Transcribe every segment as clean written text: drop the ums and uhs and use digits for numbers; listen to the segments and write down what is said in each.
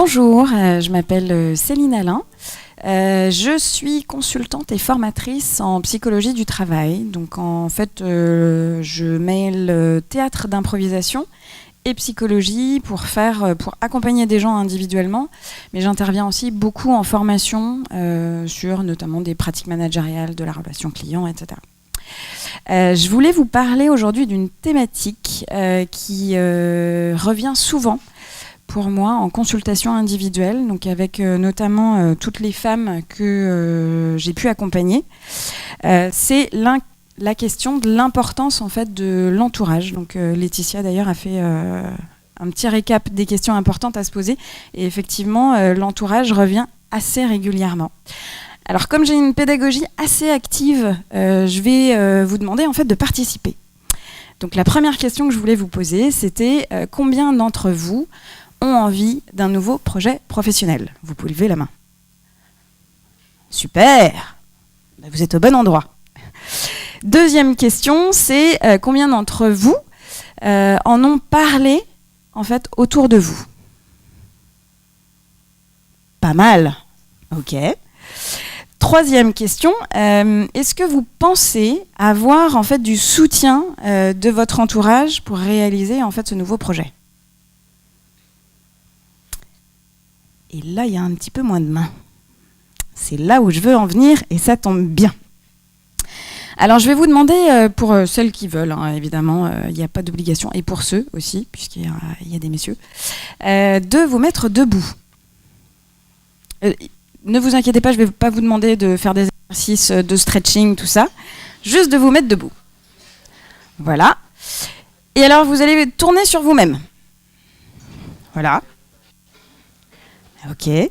Bonjour, je m'appelle Céline Alain. Je suis consultante et formatrice en psychologie du travail. Donc en fait, je mêle théâtre d'improvisation et psychologie pour accompagner des gens individuellement, mais j'interviens aussi beaucoup en formation sur notamment des pratiques managériales, de la relation client, etc. Je voulais vous parler aujourd'hui d'une thématique qui revient souvent pour moi en consultation individuelle, donc avec notamment toutes les femmes que j'ai pu accompagner. C'est la question de l'importance en fait de l'entourage. Donc Laetitia d'ailleurs a fait un petit récap des questions importantes à se poser, et effectivement l'entourage revient assez régulièrement. Alors comme j'ai une pédagogie assez active, je vais vous demander en fait de participer. Donc la première question que je voulais vous poser, c'était combien d'entre vous ont envie d'un nouveau projet professionnel? Vous pouvez lever la main. Super! Vous êtes au bon endroit. Deuxième question, c'est combien d'entre vous en ont parlé en fait autour de vous? Pas mal. Ok. Troisième question, est-ce que vous pensez avoir en fait du soutien de votre entourage pour réaliser en fait ce nouveau projet? Et là, il y a un petit peu moins de mains. C'est là où je veux en venir et ça tombe bien. Alors, je vais vous demander, pour celles qui veulent, hein, évidemment, il n'y a pas d'obligation, et pour ceux aussi, puisqu'il y a des messieurs, de vous mettre debout. Ne vous inquiétez pas, je ne vais pas vous demander de faire des exercices de stretching, tout ça. Juste de vous mettre debout. Voilà. Et alors, vous allez tourner sur vous-même. Voilà. Ok. Et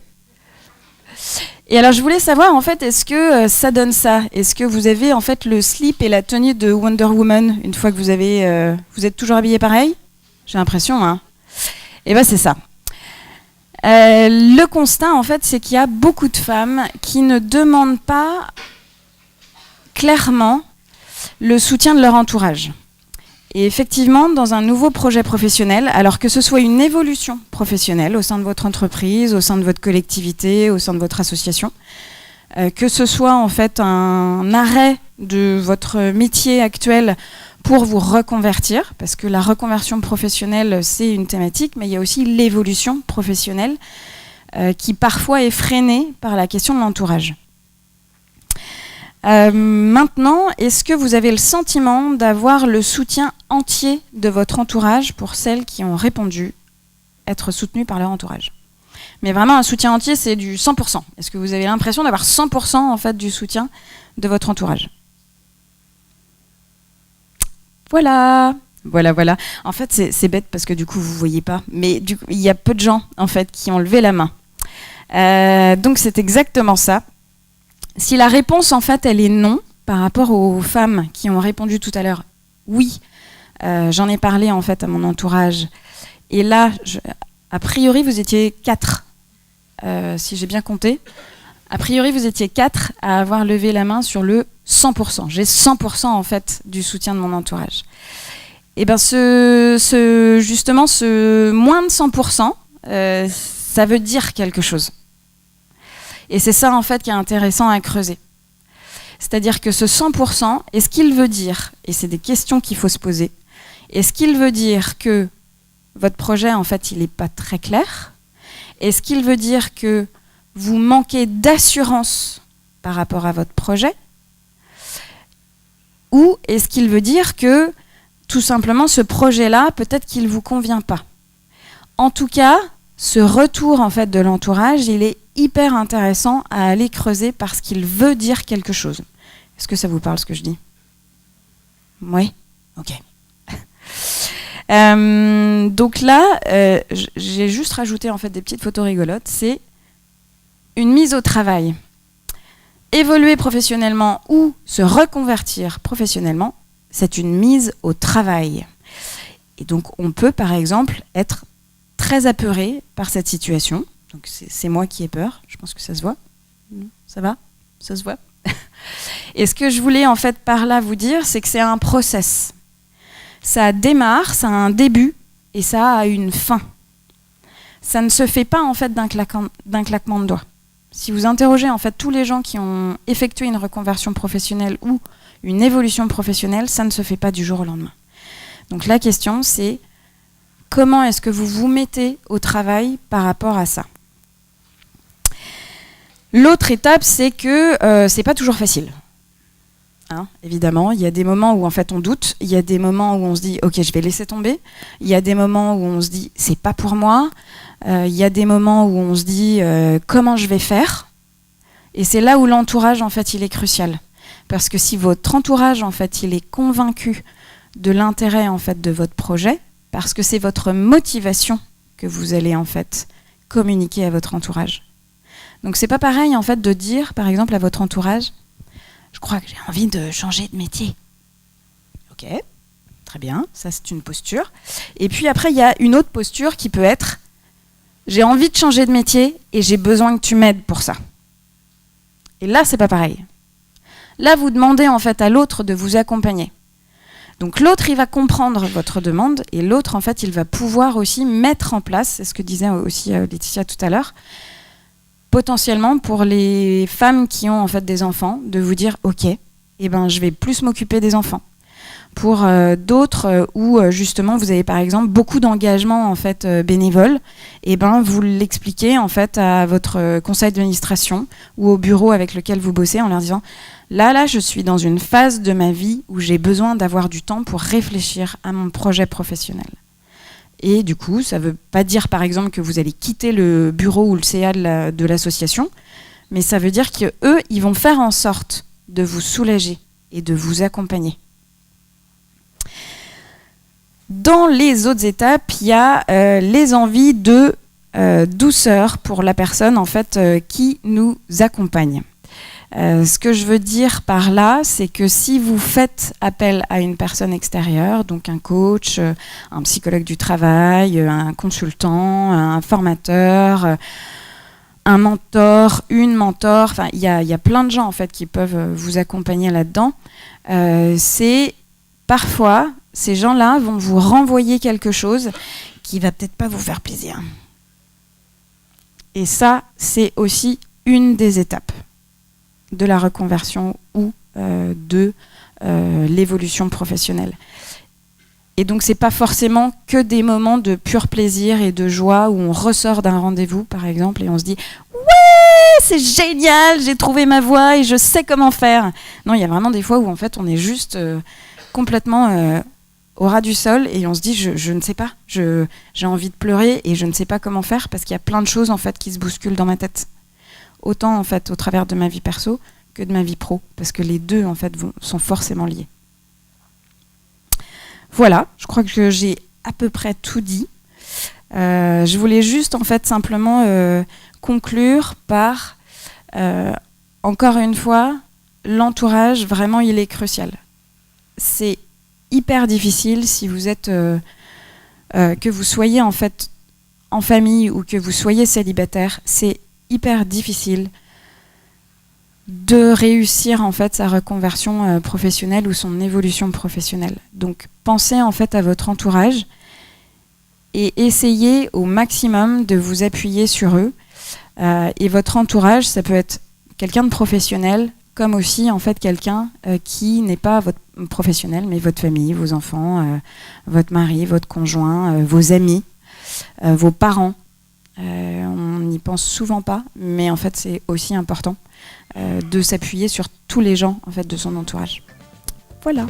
alors, je voulais savoir, en fait, est-ce que ça donne ça? Est-ce que vous avez, en fait, le slip et la tenue de Wonder Woman une fois que vous avez... vous êtes toujours habillé pareil? J'ai l'impression, hein. Et bien, c'est ça. Le constat, en fait, c'est qu'il y a beaucoup de femmes qui ne demandent pas clairement le soutien de leur entourage. Et effectivement, dans un nouveau projet professionnel, alors que ce soit une évolution professionnelle au sein de votre entreprise, au sein de votre collectivité, au sein de votre association, que ce soit en fait un arrêt de votre métier actuel pour vous reconvertir, parce que la reconversion professionnelle, c'est une thématique, mais il y a aussi l'évolution professionnelle qui parfois est freinée par la question de l'entourage. Maintenant, est-ce que vous avez le sentiment d'avoir le soutien entier de votre entourage pour celles qui ont répondu être soutenues par leur entourage? Mais vraiment, un soutien entier, c'est du 100%. Est-ce que vous avez l'impression d'avoir 100% en fait, du soutien de votre entourage? Voilà. Voilà. En fait, c'est bête parce que du coup, vous ne voyez pas. Mais du coup, il y a peu de gens en fait, qui ont levé la main. Donc, c'est exactement ça. Si la réponse, en fait, elle est non, par rapport aux femmes qui ont répondu tout à l'heure, oui, j'en ai parlé, en fait, à mon entourage. Et là, a priori, vous étiez 4, si j'ai bien compté. A priori, vous étiez 4 à avoir levé la main sur le 100%. J'ai 100%, en fait, du soutien de mon entourage. Et bien, justement, ce moins de 100%, ça veut dire quelque chose. Et c'est ça, en fait, qui est intéressant à creuser. C'est-à-dire que ce 100%, est-ce qu'il veut dire, et c'est des questions qu'il faut se poser, est-ce qu'il veut dire que votre projet, en fait, il n'est pas très clair? Est-ce qu'il veut dire que vous manquez d'assurance par rapport à votre projet? Ou est-ce qu'il veut dire que, tout simplement, ce projet-là, peut-être qu'il ne vous convient pas? En tout cas, ce retour, en fait, de l'entourage, il est hyper intéressant à aller creuser parce qu'il veut dire quelque chose. Est-ce que ça vous parle ce que je dis? Oui? Ok. Donc là, j'ai juste rajouté en fait des petites photos rigolotes. C'est une mise au travail. Évoluer professionnellement ou se reconvertir professionnellement, c'est une mise au travail. Et donc on peut par exemple être très apeuré par cette situation. Donc c'est moi qui ai peur, je pense que ça se voit. Ça va? Ça se voit? Et ce que je voulais en fait par là vous dire, c'est que c'est un process. Ça démarre, ça a un début et ça a une fin. ça ne se fait pas en fait d'un claquement de doigts. Si vous interrogez en fait tous les gens qui ont effectué une reconversion professionnelle ou une évolution professionnelle, ça ne se fait pas du jour au lendemain. Donc la question c'est comment est-ce que vous vous mettez au travail par rapport à ça? L'autre étape, c'est que c'est pas toujours facile. Hein, évidemment, il y a des moments où en fait on doute, il y a des moments où on se dit ok, je vais laisser tomber, il y a des moments où on se dit c'est pas pour moi, il y a des moments où on se dit comment je vais faire, et c'est là où l'entourage en fait il est crucial, parce que si votre entourage en fait il est convaincu de l'intérêt en fait de votre projet, parce que c'est votre motivation que vous allez en fait communiquer à votre entourage. Donc c'est pas pareil en fait de dire par exemple à votre entourage je crois que j'ai envie de changer de métier. Ok, très bien, ça c'est une posture. Et puis après il y a une autre posture qui peut être j'ai envie de changer de métier et j'ai besoin que tu m'aides pour ça. Et là c'est pas pareil. Là vous demandez en fait à l'autre de vous accompagner. Donc l'autre, il va comprendre votre demande et l'autre, en fait, il va pouvoir aussi mettre en place, c'est ce que disait aussi Laetitia tout à l'heure, potentiellement pour les femmes qui ont en fait des enfants, de vous dire ok, eh ben, je vais plus m'occuper des enfants. Pour d'autres où justement vous avez par exemple beaucoup d'engagements en fait bénévoles, et ben vous l'expliquez en fait à votre conseil d'administration ou au bureau avec lequel vous bossez en leur disant là je suis dans une phase de ma vie où j'ai besoin d'avoir du temps pour réfléchir à mon projet professionnel. Et du coup, ça ne veut pas dire par exemple que vous allez quitter le bureau ou le CA de l'association, mais ça veut dire qu'eux, ils vont faire en sorte de vous soulager et de vous accompagner. Dans les autres étapes, il y a les envies de douceur pour la personne en fait, qui nous accompagne. Ce que je veux dire par là, c'est que si vous faites appel à une personne extérieure, donc un coach, un psychologue du travail, un consultant, un formateur, un mentor, une mentor, enfin il y a plein de gens en fait qui peuvent vous accompagner là-dedans. C'est parfois ces gens-là vont vous renvoyer quelque chose qui va peut-être pas vous faire plaisir. Et ça, c'est aussi une des étapes de la reconversion ou de l'évolution professionnelle. Et donc, c'est pas forcément que des moments de pur plaisir et de joie où on ressort d'un rendez-vous, par exemple, et on se dit « Ouais, c'est génial, j'ai trouvé ma voie et je sais comment faire !» Non, il y a vraiment des fois où, en fait, on est juste complètement au ras du sol et on se dit je ne sais pas, j'ai envie de pleurer et je ne sais pas comment faire parce qu'il y a plein de choses en fait qui se bousculent dans ma tête. Autant en fait au travers de ma vie perso que de ma vie pro, parce que les deux en fait sont forcément liés. Voilà, je crois que j'ai à peu près tout dit. Je voulais juste en fait simplement conclure par encore une fois, l'entourage vraiment il est crucial. C'est hyper difficile si vous êtes que vous soyez en fait en famille ou que vous soyez célibataire, c'est hyper difficile de réussir en fait sa reconversion professionnelle ou son évolution professionnelle. Donc pensez en fait à votre entourage et essayez au maximum de vous appuyer sur eux. Et votre entourage, ça peut être quelqu'un de professionnel, comme aussi en fait quelqu'un qui n'est pas votre professionnel, mais votre famille, vos enfants, votre mari, votre conjoint, vos amis, vos parents. On n'y pense souvent pas, mais en fait c'est aussi important de s'appuyer sur tous les gens en fait de son entourage. Voilà.